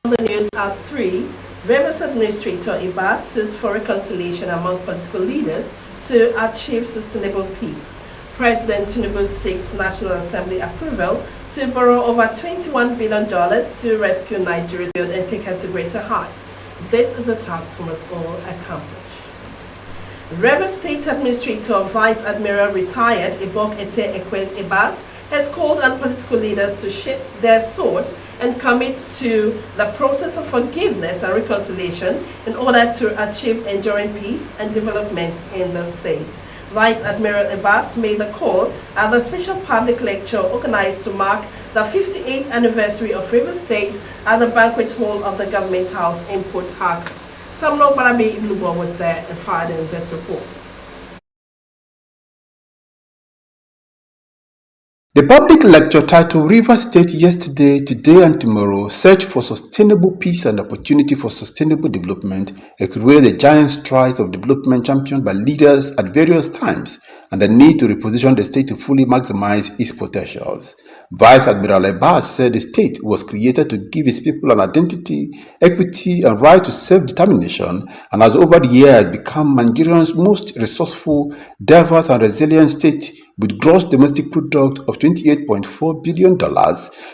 The news at 3, Rivers Administrator Ibas sues for reconciliation among political leaders to achieve sustainable peace. President Tinubu seeks National Assembly approval to borrow over $21 billion to rescue Nigeria and take her to greater heights. This is a task we must all accomplish. Rivers State Administrator Vice Admiral retired Ibok Ete Ekwes Ibas has called on political leaders to shift their swords and commit to the process of forgiveness and reconciliation in order to achieve enduring peace and development in the state. Vice Admiral Ibas made the call at the special public lecture organized to mark the 58th anniversary of Rivers State at the banquet hall of the Government House in Port Harcourt. Tamno Barabi Iblubo was there and fired in this report. The public lecture titled Rivers State Yesterday, Today and Tomorrow, Search for Sustainable Peace and Opportunity for Sustainable Development, explained the giant strides of development championed by leaders at various times and the need to reposition the state to fully maximize its potentials. Vice Admiral Ibas said the state was created to give its people an identity, equity, and right to self-determination, and has over the years become Nigeria's most resourceful, diverse, and resilient state with gross domestic product of $28.4 billion,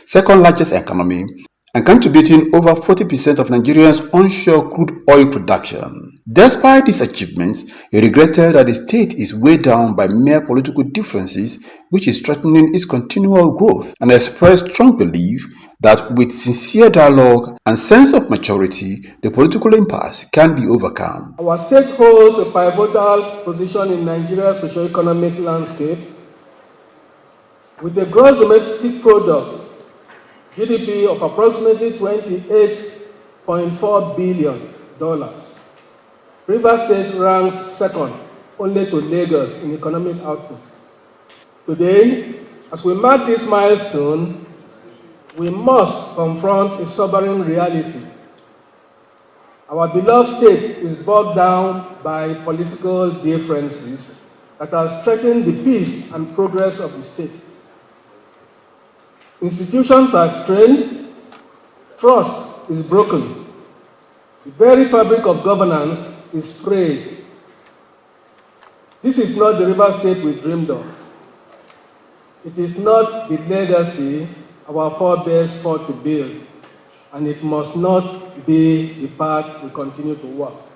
second largest economy, and contributing over 40% of Nigeria's onshore crude oil production. Despite these achievements, he regretted that the state is weighed down by mere political differences, which is threatening its continual growth, and expressed strong belief that with sincere dialogue and sense of maturity, the political impasse can be overcome. Our state holds a pivotal position in Nigeria's socio-economic landscape with a gross domestic product GDP of approximately $28.4 billion. Rivers State ranks second only to Lagos in economic output. Today, as we mark this milestone, we must confront a sobering reality. Our beloved state is bogged down by political differences that have threatened the peace and progress of the state. Institutions are strained, trust is broken, the very fabric of governance is frayed. This is not the River State we dreamed of. It is not the legacy our forebears fought to build, and it must not be the path we continue to walk.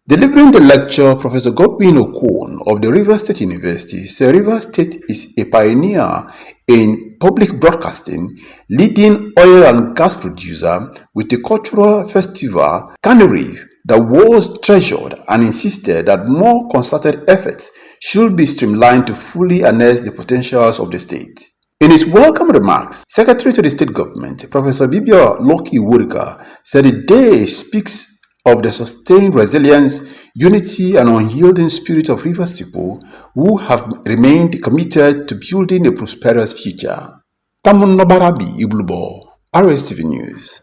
Delivering the lecture, Professor Godwin Okon of the Rivers State University said Rivers State is a pioneer in public broadcasting, leading oil and gas producer with a cultural festival, Canary, that was treasured, and insisted that more concerted efforts should be streamlined to fully harness the potentials of the state. In his welcome remarks, Secretary to the State Government, Professor Bibia Loki Wurika, said the day speaks of the sustained resilience, unity, and unyielding spirit of Rivers people who have remained committed to building a prosperous future. Tamun Nobarabi Iblubo, Rstv News.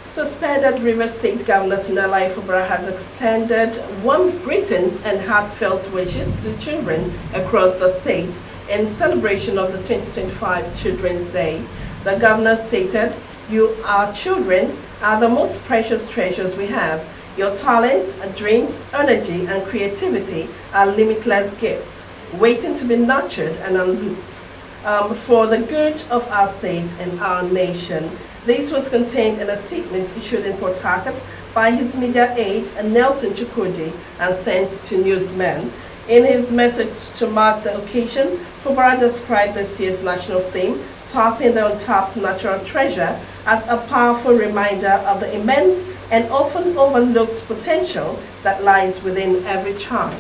Suspended Rivers State Governor Sinala Ifubara has extended warm greetings and heartfelt wishes to children across the state in celebration of the 2025 Children's Day. The governor stated, "You, our children, are the most precious treasures we have. Your talents, dreams, energy, and creativity are limitless gifts, waiting to be nurtured and unlocked for the good of our state and our nation." This was contained in a statement issued in Port Harcourt by his media aide, Nelson Chukwudi, and sent to newsmen. In his message to mark the occasion, Fubara described this year's national theme, Tapping the Untapped Natural Treasure, as a powerful reminder of the immense and often overlooked potential that lies within every child.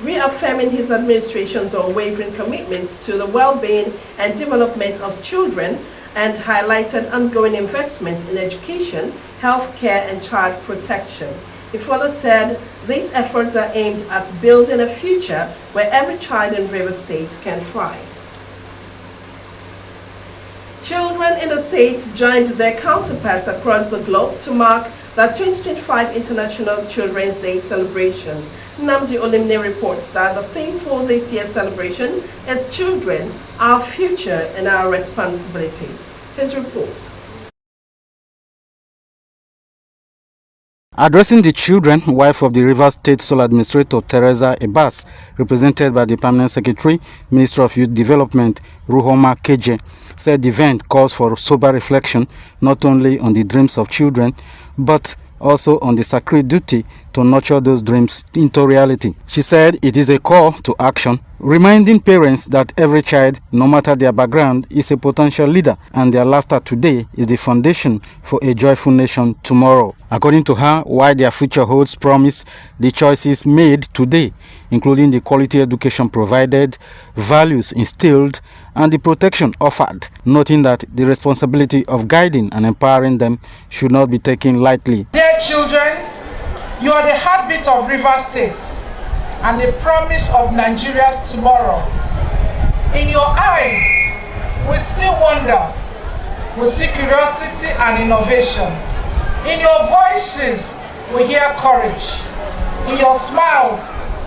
Reaffirming his administration's unwavering commitment to the well-being and development of children, and highlighted ongoing investments in education, healthcare, and child protection. He further said these efforts are aimed at building a future where every child in Rivers State can thrive. Children in the state joined their counterparts across the globe to mark the 2025 International Children's Day celebration. Namdi Olimne reports that the theme for this year's celebration is Children, Our Future and Our Responsibility. His report. Addressing the children, wife of the Rivers State Sole Administrator Teresa Ebas, represented by the Permanent Secretary, Minister of Youth Development, Ruhoma Keje, said the event calls for sober reflection not only on the dreams of children, but also on the sacred duty to nurture those dreams into reality. She said it is a call to action, reminding parents that every child, no matter their background, is a potential leader, and their laughter today is the foundation for a joyful nation tomorrow. According to her, while their future holds promise, the choices made today, including the quality education provided, values instilled, and the protection offered, noting that the responsibility of guiding and empowering them should not be taken lightly. Dear children, you are the heartbeat of Rivers State and the promise of Nigeria's tomorrow. In your eyes, we see wonder, we see curiosity and innovation. In your voices, we hear courage. In your smiles,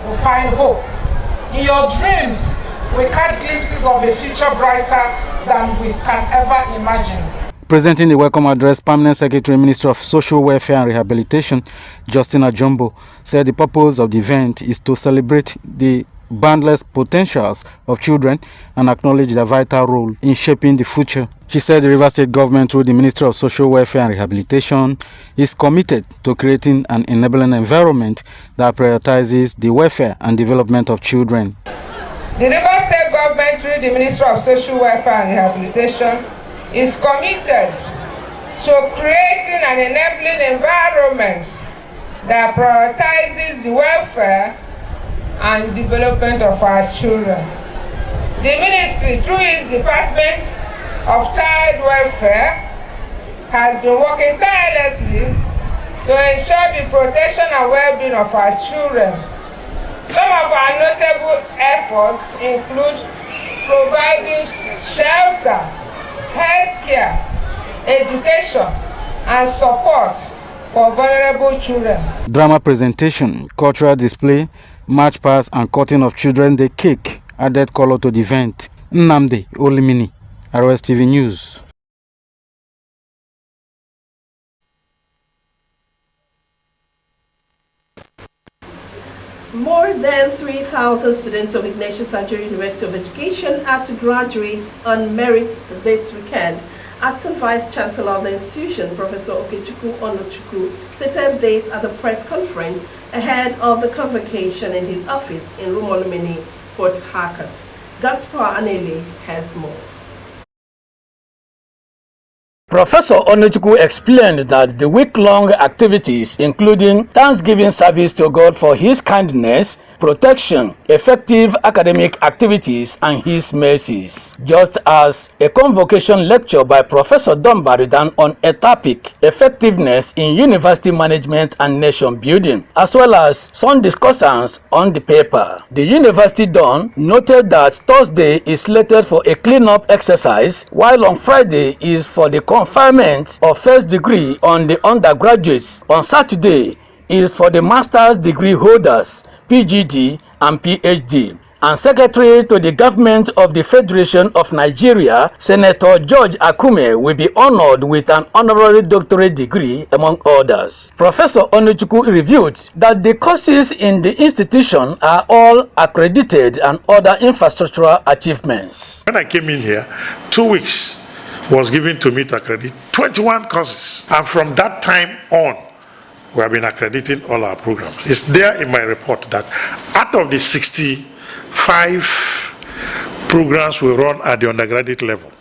we find hope. In your dreams, we catch glimpses of a future brighter than we can ever imagine. Presenting the welcome address, Permanent Secretary, Minister of Social Welfare and Rehabilitation, Justina Jumbo, said the purpose of the event is to celebrate the boundless potentials of children and acknowledge their vital role in shaping the future. She said the Rivers State government, through the Ministry of Social Welfare and Rehabilitation, is committed to creating an enabling environment that prioritizes the welfare and development of children. The Rivers State government, through the Ministry of Social Welfare and Rehabilitation, is committed to creating an enabling environment that prioritizes the welfare and development of our children. The ministry, through its Department of Child Welfare, has been working tirelessly to ensure the protection and well-being of our children. Some of our notable efforts include providing shelter, healthcare, education, and support for vulnerable children. Drama presentation, cultural display, march past, and cutting of children the cake added color to the event. Nnamdi Olimini, Rstv News. More than 3,000 students of Ignatius Ajuri University of Education are to graduate on merit this weekend. Acting Vice Chancellor of the institution, Professor Okechukwu Onochukwu, stated this at the press conference ahead of the convocation in his office in Rumolumini, Port Harcourt. Gaspar Anele has more. Professor Onochukwu explained that the week-long activities, including Thanksgiving service to God for His kindness, protection, effective academic activities, and His mercies, just as a convocation lecture by Professor Don Baridan on a topic, effectiveness in university management and nation building, as well as some discussions on the paper. The University Don noted that Thursday is slated for a cleanup exercise, while on Friday is for the conferment of first degree on the undergraduates. On Saturday is for the master's degree holders, PGD and PhD. And Secretary to the Government of the Federation of Nigeria, Senator George Akume, will be honored with an honorary doctorate degree, among others. Professor Onochukwu revealed that the courses in the institution are all accredited and other infrastructural achievements. When I came in here, 2 weeks was given to me to accredit 21 courses. And from that time on, we have been accrediting all our programs. It's there in my report that out of the 65 programs we run at the undergraduate level,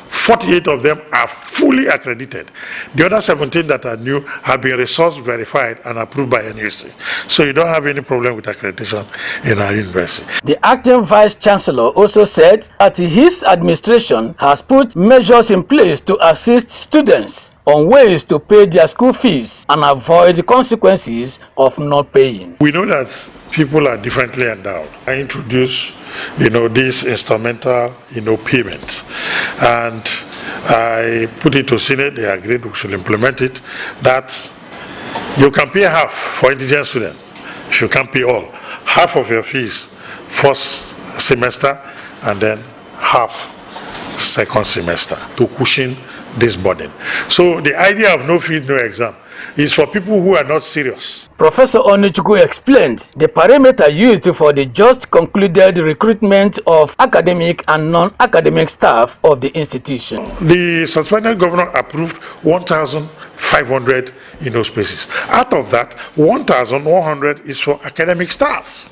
48 of them are fully accredited. The other 17 that are new have been resource verified and approved by NUC. So you don't have any problem with accreditation in our university. The acting Vice Chancellor also said that his administration has put measures in place to assist students on ways to pay their school fees and avoid the consequences of not paying. We know that people are differently endowed. I introduced, this instrumental, payment, and I put it to Senate. They agreed we should implement it. That you can pay half for indigent students. You can't pay all. half of your fees first semester and then half second semester to cushion this burden. So the idea of no fee, no exam is for people who are not serious. Professor Onichukwu explained the parameter used for the just concluded recruitment of academic and non-academic staff of the institution. The suspended governor approved 1,500 spaces. Out of that, 1,100 is for academic staff.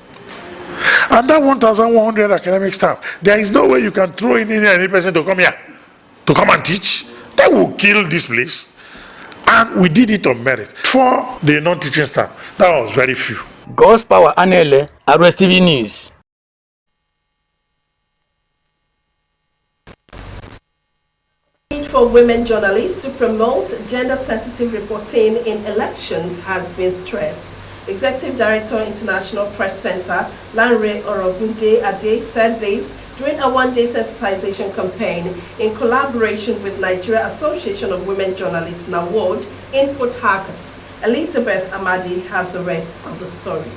And that 1,100 academic staff, there is no way you can throw in any person to come here, to come and teach. That will kill this place. And we did it on merit. For the non-teaching staff, that was very few. God's Power Anele, Rstv News. For women journalists to promote gender-sensitive reporting in elections has been stressed. Executive Director, International Press Center, Lanre Orogunde Ade, said this during a one-day sensitization campaign in collaboration with Nigeria Association of Women Journalists, NAWOJ, in Port Harcourt. Elizabeth Amadi has the rest of the story.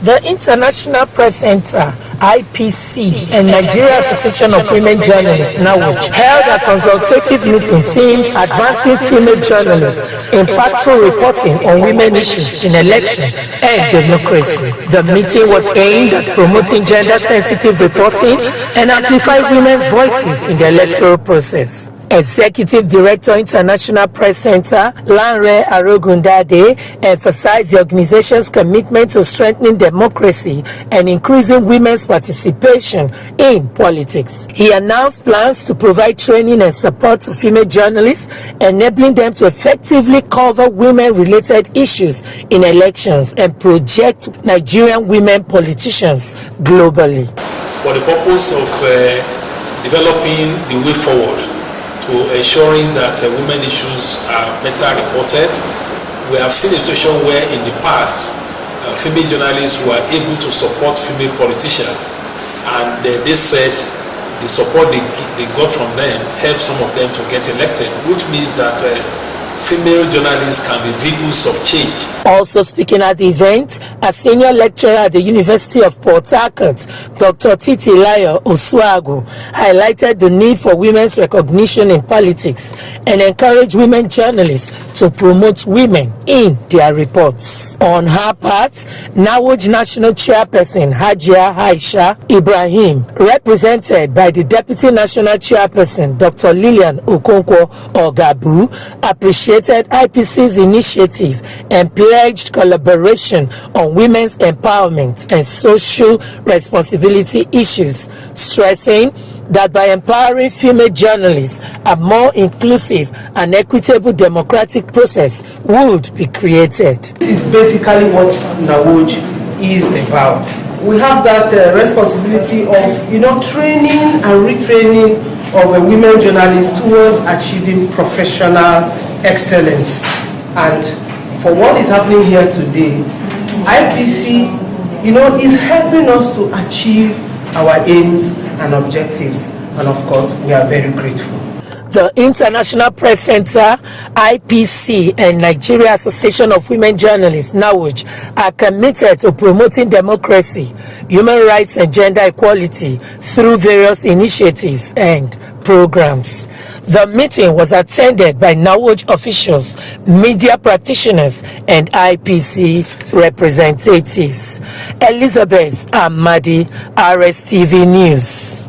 The International Press Center, IPC, and Nigeria Association of Women Journalists, NAWOJ, held a consultative meeting themed Advancing Female Journalists, Impactful Reporting on Women Issues in Election and Democracy. The meeting was aimed at promoting gender-sensitive reporting and amplify women's voices in the electoral process. Executive Director, International Press Center, Lanre Arogundade, emphasized the organization's commitment to strengthening democracy and increasing women's participation in politics. He announced plans to provide training and support to female journalists, enabling them to effectively cover women-related issues in elections and project Nigerian women politicians globally. For the purpose of developing the way forward, to ensuring that women issues are better reported. We have seen a situation where in the past, female journalists were able to support female politicians, and they said the support they got from them helped some of them to get elected, which means that female journalists can be vehicles of change. Also speaking at the event, a senior lecturer at the University of Port Harcourt, Dr. Titilayo Osuagu, highlighted the need for women's recognition in politics and encouraged women journalists to promote women in their reports. On her part, NAWOJ National Chairperson Hajia Aisha Ibrahim, represented by the Deputy National Chairperson Dr. Lillian Okonkwo Ogabu, appreciated IPC's initiative and pledged collaboration on women's empowerment and social responsibility issues, stressing that by empowering female journalists, a more inclusive and equitable democratic process would be created. This is basically what NAWOJ is about. We have that responsibility of, training and retraining of women journalists towards achieving professional excellence. And for what is happening here today, IPC, is helping us to achieve our aims and objectives, and of course we are very grateful. The International Press Center, IPC, and Nigeria Association of Women Journalists, NAWOJ, are committed to promoting democracy, human rights, and gender equality through various initiatives and programs. The meeting was attended by NAWOJ officials, media practitioners, and IPC representatives. Elizabeth Amadi, Rstv News.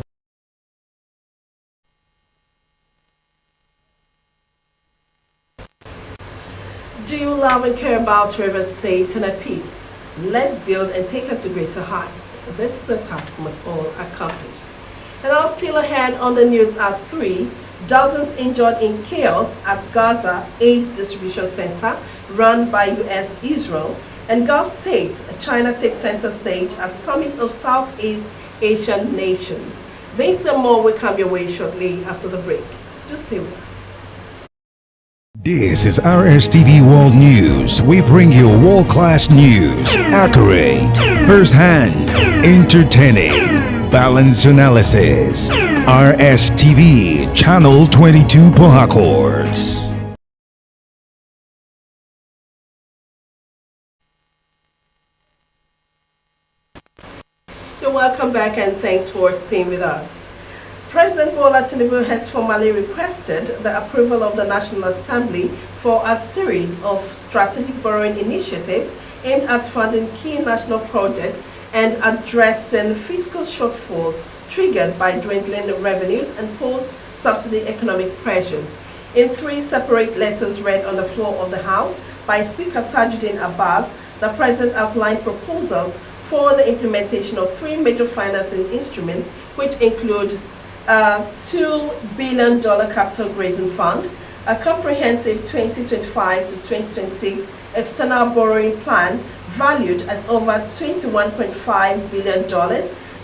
Do you love and care about Rivers State and a peace? Let's build and take it to greater heights. This is a task we must all accomplish. And now still ahead on the news at 3, dozens injured in chaos at Gaza Aid Distribution Center run by US, Israel, and Gulf states, China takes center stage at Summit of Southeast Asian Nations. This and more will come your way shortly after the break. Just stay with us. This is Rstv World News. We bring you world-class news, accurate, first-hand, entertaining, balanced analysis. Rstv Channel 22 Port Harcourt. welcome back and thanks for staying with us. President Bola Tinubu has formally requested the approval of the National Assembly for a series of strategic borrowing initiatives aimed at funding key national projects and addressing fiscal shortfalls triggered by dwindling revenues and post-subsidy economic pressures. In 3 separate letters read on the floor of the House by Speaker Tajuddin Abbas, the President outlined proposals for the implementation of 3 major financing instruments, which include a $2 billion capital grazing fund, a comprehensive 2025 to 2026 external borrowing plan valued at over $21.5 billion,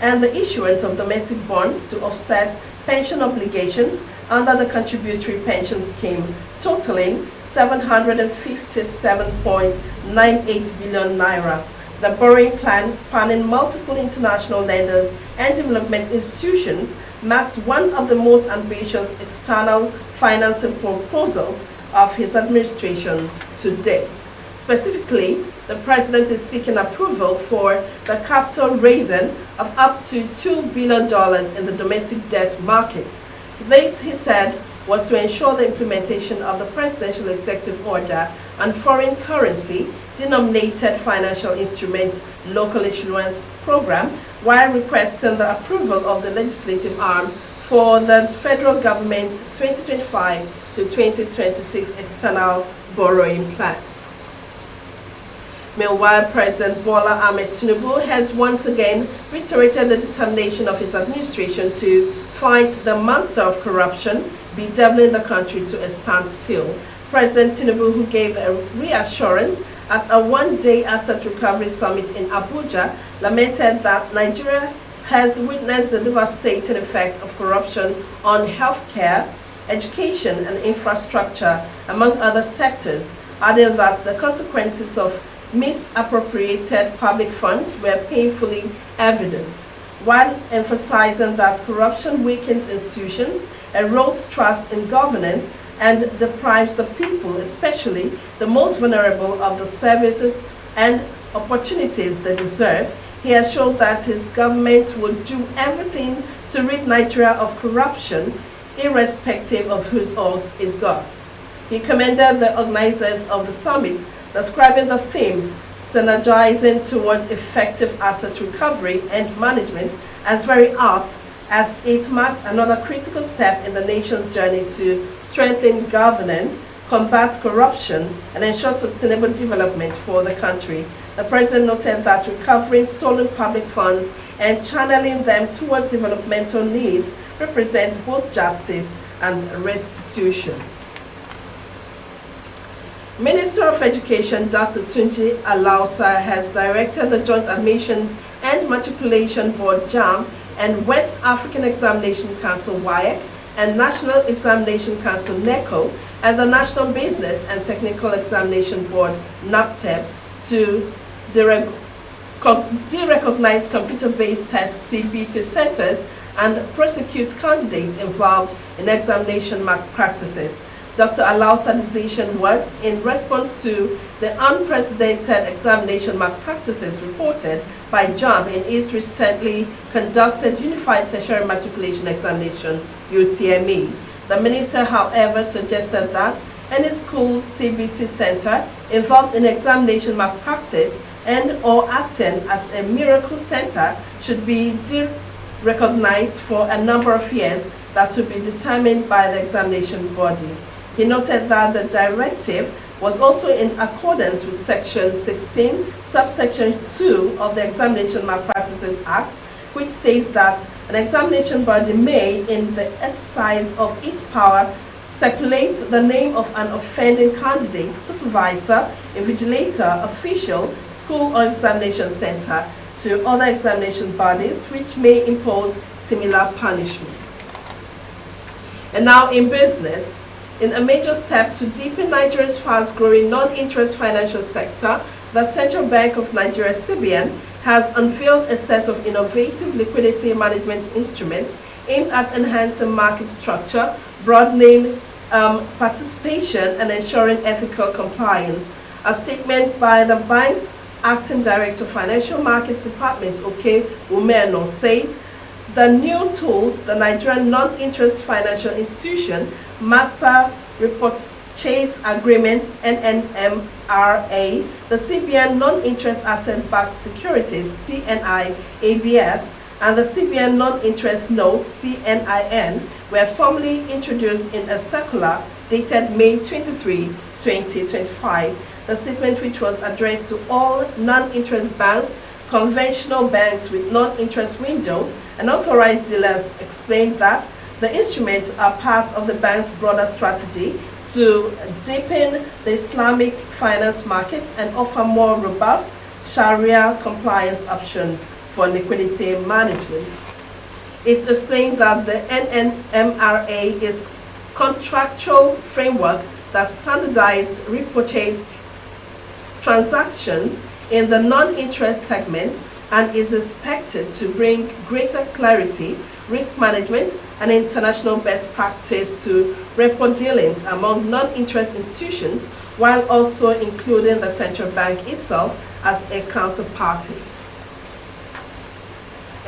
and the issuance of domestic bonds to offset pension obligations under the contributory pension scheme, totaling 757.98 billion naira. The borrowing plan, spanning multiple international lenders and development institutions, marks one of the most ambitious external financing proposals of his administration to date. Specifically, the President is seeking approval for the capital raising of up to $2 billion in the domestic debt market. This, he said, was to ensure the implementation of the Presidential Executive Order on foreign currency denominated financial instrument local issuance program, while requesting the approval of the legislative arm for the federal government's 2025 to 2026 external borrowing plan. Meanwhile, President Bola Ahmed Tinubu has once again reiterated the determination of his administration to fight the monster of corruption bedeviling the country to a standstill. President Tinubu, who gave the reassurance at a one-day asset recovery summit in Abuja, lamented that Nigeria has witnessed the devastating effect of corruption on healthcare, education, and infrastructure, among other sectors, adding that the consequences of misappropriated public funds were painfully evident, while emphasizing that corruption weakens institutions, erodes trust in governance, and deprives the people, especially the most vulnerable, of the services and opportunities they deserve. He assured that his government will do everything to rid Nigeria of corruption, irrespective of whose orgs is God. He commended the organizers of the summit, describing the theme, synergizing towards effective asset recovery and management, as very apt, as it marks another critical step in the nation's journey to strengthen governance, combat corruption, and ensure sustainable development for the country. The President noted that recovering stolen public funds and channeling them towards developmental needs represents both justice and restitution. Minister of Education Dr. Tunji Alausa has directed the Joint Admissions and Matriculation Board JAMB and West African Examination Council WAEC and National Examination Council NECO and the National Business and Technical Examination Board NAPTEB to derecognize computer-based test CBT centers and prosecute candidates involved in examination malpractices. Dr. Alausa's decision was in response to the unprecedented examination malpractices reported by JAMB in its recently conducted Unified Tertiary Matriculation Examination, UTME. The minister, however, suggested that any school CBT center involved in examination malpractice and or acting as a miracle center should be recognized for a number of years that would be determined by the examination body. He noted that the directive was also in accordance with Section 16, subsection 2 of the Examination Malpractices Act, which states that an examination body may, in the exercise of its power, circulate the name of an offending candidate, supervisor, invigilator, official, school or examination center to other examination bodies, which may impose similar punishments. And now in business, in a major step to deepen Nigeria's fast-growing non-interest financial sector, the Central Bank of Nigeria, CBN, has unveiled a set of innovative liquidity management instruments aimed at enhancing market structure, broadening participation, and ensuring ethical compliance. A statement by the bank's Acting Director of Financial Markets Department, Oke Umeno, says the new tools, the Nigerian Non-Interest Financial Institution Master Repurchase Agreement, NNMRA, the CBN Non-Interest Asset-Backed Securities, CNI ABS, and the CBN Non-Interest Notes, CNIN, were formally introduced in a circular dated May 23, 2025. The statement, which was addressed to all non-interest banks, conventional banks with non-interest windows, and authorized dealers, explained that the instruments are part of the bank's broader strategy to deepen the Islamic finance markets and offer more robust Sharia compliance options for liquidity management. It explained that the NNMRA is contractual framework that standardized repurchase transactions in the non-interest segment and is expected to bring greater clarity, risk management, and international best practice to repo dealings among non-interest institutions, while also including the central bank itself as a counterparty.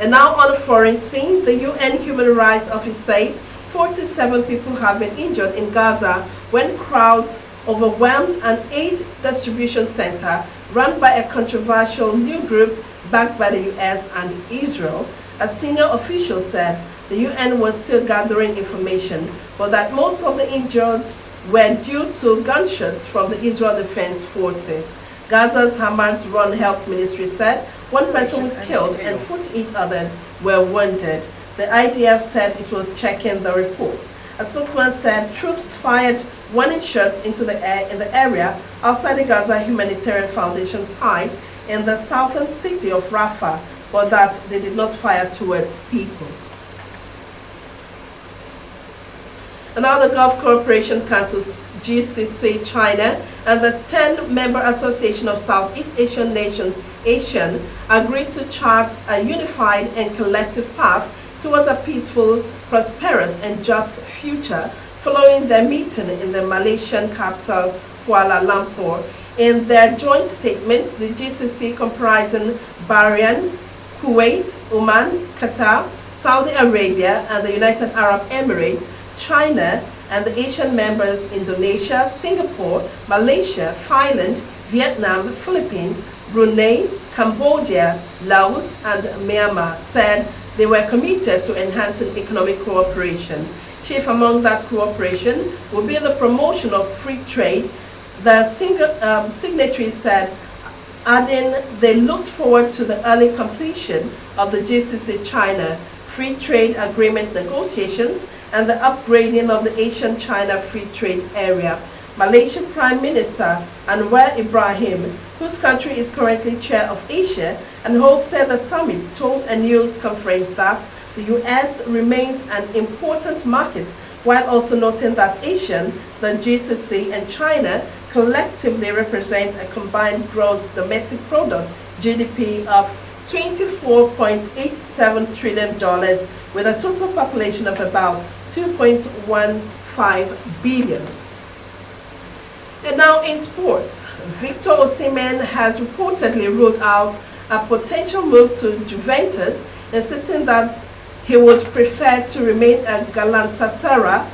And now on the foreign scene, the UN Human Rights Office says 47 people have been injured in Gaza when crowds overwhelmed an aid distribution center run by a controversial new group backed by the US and Israel. A senior official said the UN was still gathering information, but that most of the injured were due to gunshots from the Israel Defense Forces. Gaza's Hamas-run health ministry said one person was killed and 48 others were wounded. The IDF said it was checking the report. A spokesman said troops fired warning shots into the air in the area outside the Gaza Humanitarian Foundation site in the southern city of Rafah, but that they did not fire towards people. And now the Gulf Cooperation Council, GCC China, and the 10-member Association of Southeast Asian Nations, ASEAN, agreed to chart a unified and collective path towards a peaceful, prosperous, and just future following their meeting in the Malaysian capital, Kuala Lumpur. In their joint statement, the GCC, comprising Bahrain, Kuwait, Oman, Qatar, Saudi Arabia, and the United Arab Emirates, China, and the Asian members Indonesia, Singapore, Malaysia, Thailand, Vietnam, Philippines, Brunei, Cambodia, Laos, and Myanmar said they were committed to enhancing economic cooperation. Chief among that cooperation will be the promotion of free trade. The signatories said, adding they looked forward to the early completion of the GCC China Free Trade Agreement negotiations and the upgrading of the Asian-China Free Trade Area. Malaysian Prime Minister Anwar Ibrahim, whose country is currently chair of Asia and hosted the summit, told a news conference that the US remains an important market, while also noting that ASEAN, the GCC, and China collectively represent a combined gross domestic product, GDP, of $24.87 trillion, with a total population of about 2.15 billion. And now in sports, Victor Osimhen has reportedly ruled out a potential move to Juventus, insisting that he would prefer to remain at Galatasaray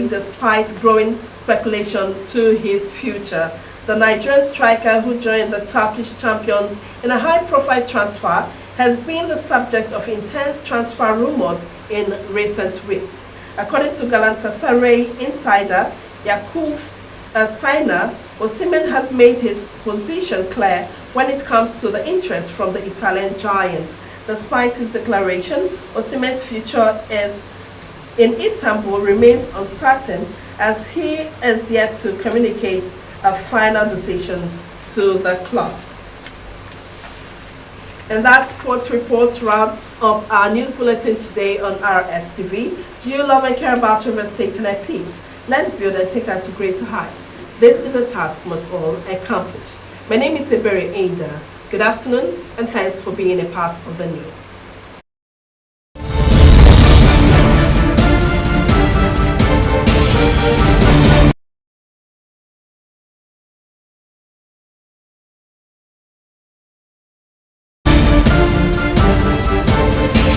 despite growing speculation to his future. The Nigerian striker, who joined the Turkish champions in a high-profile transfer, has been the subject of intense transfer rumors in recent weeks. According to Galatasaray insider Yakub Sainer, Osimhen has made his position clear when it comes to the interest from the Italian giant. Despite his declaration, Osimhen's future in Istanbul remains uncertain, as he is yet to communicate a final decision to the club. And that sports report wraps up our news bulletin today on Rstv. Do you love and care about River State and IPs? Let's build and take her to greater heights. This is a task we must all accomplish. My name is Ebere Ada. Good afternoon, and thanks for being a part of the news.